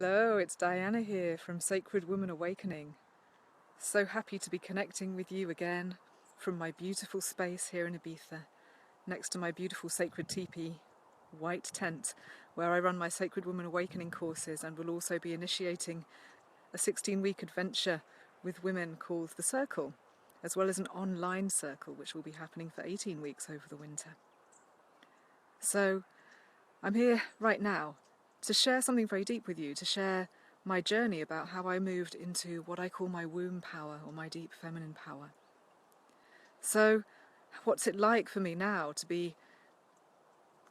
Hello, it's Diana here from Sacred Woman Awakening. So happy to be connecting with you again from my beautiful space here in Ibiza, next to my beautiful sacred teepee, white tent, where I run my Sacred Woman Awakening courses and will also be initiating a 16-week adventure with women called The Circle, as well as an online circle which will be happening for 18 weeks over the winter. So I'm here right now to share something very deep with you, to share my journey about how I moved into what I call my womb power or my deep feminine power. So what's it like for me now to be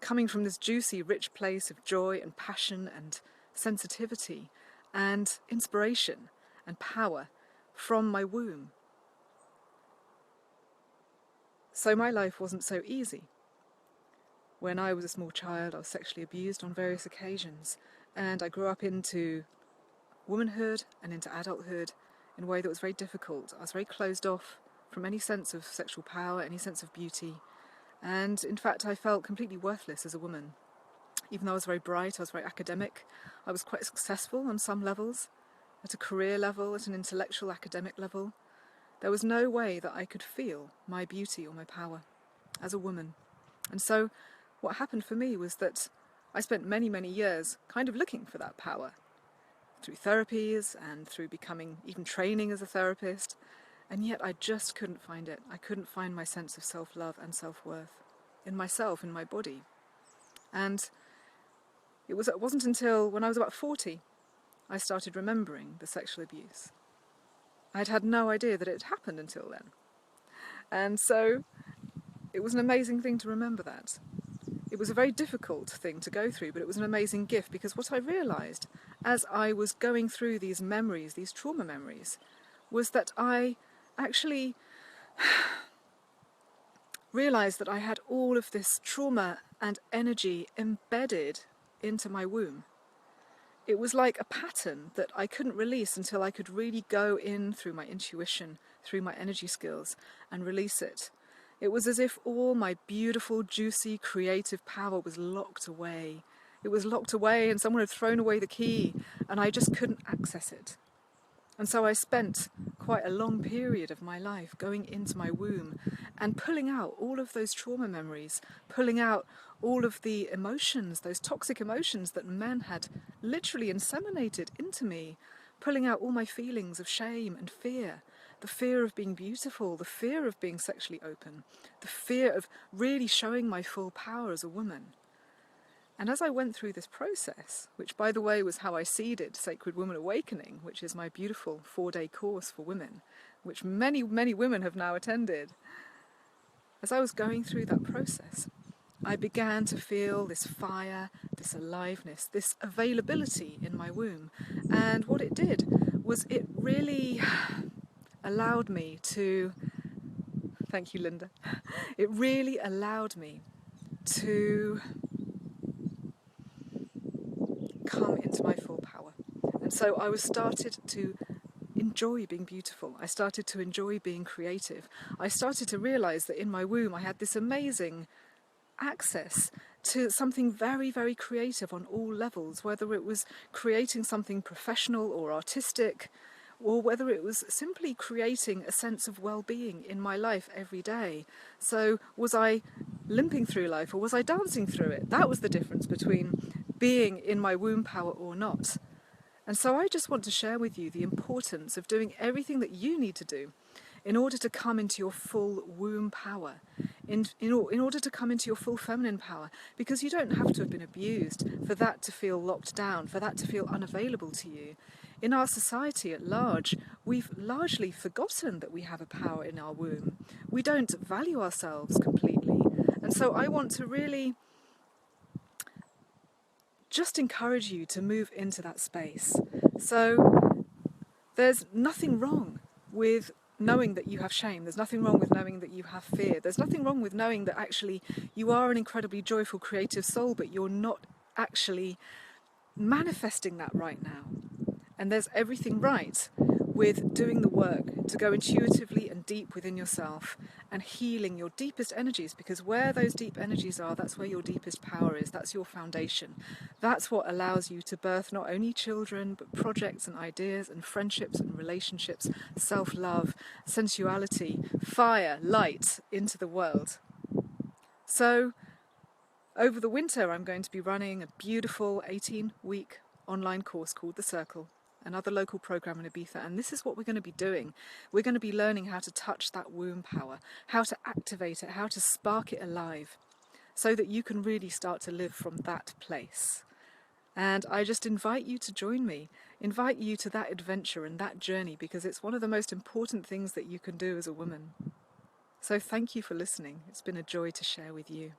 coming from this juicy, rich place of joy and passion and sensitivity and inspiration and power from my womb? So my life wasn't so easy. When I was a small child, I was sexually abused on various occasions, and I grew up into womanhood and into adulthood in a way that was very difficult. I was very closed off from any sense of sexual power, any sense of beauty, and in fact I felt completely worthless as a woman. Even though I was very bright, I was very academic, I was quite successful on some levels, at a career level, at an intellectual academic level. There was no way that I could feel my beauty or my power as a woman. And so what happened for me was that I spent many, many years kind of looking for that power through therapies and through becoming, even training as a therapist, and yet I just couldn't find it. I couldn't find my sense of self-love and self-worth in myself, in my body. And it wasn't until when I was about 40 I started remembering the sexual abuse. I'd had no idea that it had happened until then. And so it was an amazing thing to remember that. It was a very difficult thing to go through, but it was an amazing gift, because what I realised as I was going through these memories, these trauma memories, was that I actually realised that I had all of this trauma and energy embedded into my womb. It was like a pattern that I couldn't release until I could really go in through my intuition, through my energy skills, and release it. It was as if all my beautiful, juicy, creative power was locked away. It was locked away and someone had thrown away the key and I just couldn't access it. And so I spent quite a long period of my life going into my womb and pulling out all of those trauma memories, pulling out all of the emotions, those toxic emotions that men had literally inseminated into me, pulling out all my feelings of shame and fear, the fear of being beautiful, the fear of being sexually open, the fear of really showing my full power as a woman. And as I went through this process, which by the way was how I seeded Sacred Woman Awakening, which is my beautiful 4-day course for women, which many, many women have now attended, as I was going through that process, I began to feel this fire, this aliveness, this availability in my womb. And what it did was it really allowed me to, thank you Linda, it really allowed me to come into my full power. And so I started to enjoy being beautiful. I started to enjoy being creative. I started to realize that in my womb I had this amazing access to something very, very creative on all levels, whether it was creating something professional or artistic, or whether it was simply creating a sense of well-being in my life every day. So was I limping through life or was I dancing through it? That was the difference between being in my womb power or not. And so I just want to share with you the importance of doing everything that you need to do in order to come into your full womb power, in order to come into your full feminine power, because you don't have to have been abused for that to feel locked down, for that to feel unavailable to you. In our society at large, we've largely forgotten that we have a power in our womb. We don't value ourselves completely. And so I want to really just encourage you to move into that space. So there's nothing wrong with knowing that you have shame. There's nothing wrong with knowing that you have fear. There's nothing wrong with knowing that actually you are an incredibly joyful, creative soul, but you're not actually manifesting that right now. And there's everything right with doing the work to go intuitively and deep within yourself and healing your deepest energies, because where those deep energies are, that's where your deepest power is. That's your foundation. That's what allows you to birth not only children, but projects and ideas and friendships and relationships, self-love, sensuality, fire, light into the world. So over the winter, I'm going to be running a beautiful 18-week online course called The Circle, another local program in Ibiza, and this is what we're going to be doing. We're going to be learning how to touch that womb power, how to activate it, how to spark it alive, so that you can really start to live from that place. And I just invite you to join me, invite you to that adventure and that journey, because it's one of the most important things that you can do as a woman. So thank you for listening. It's been a joy to share with you.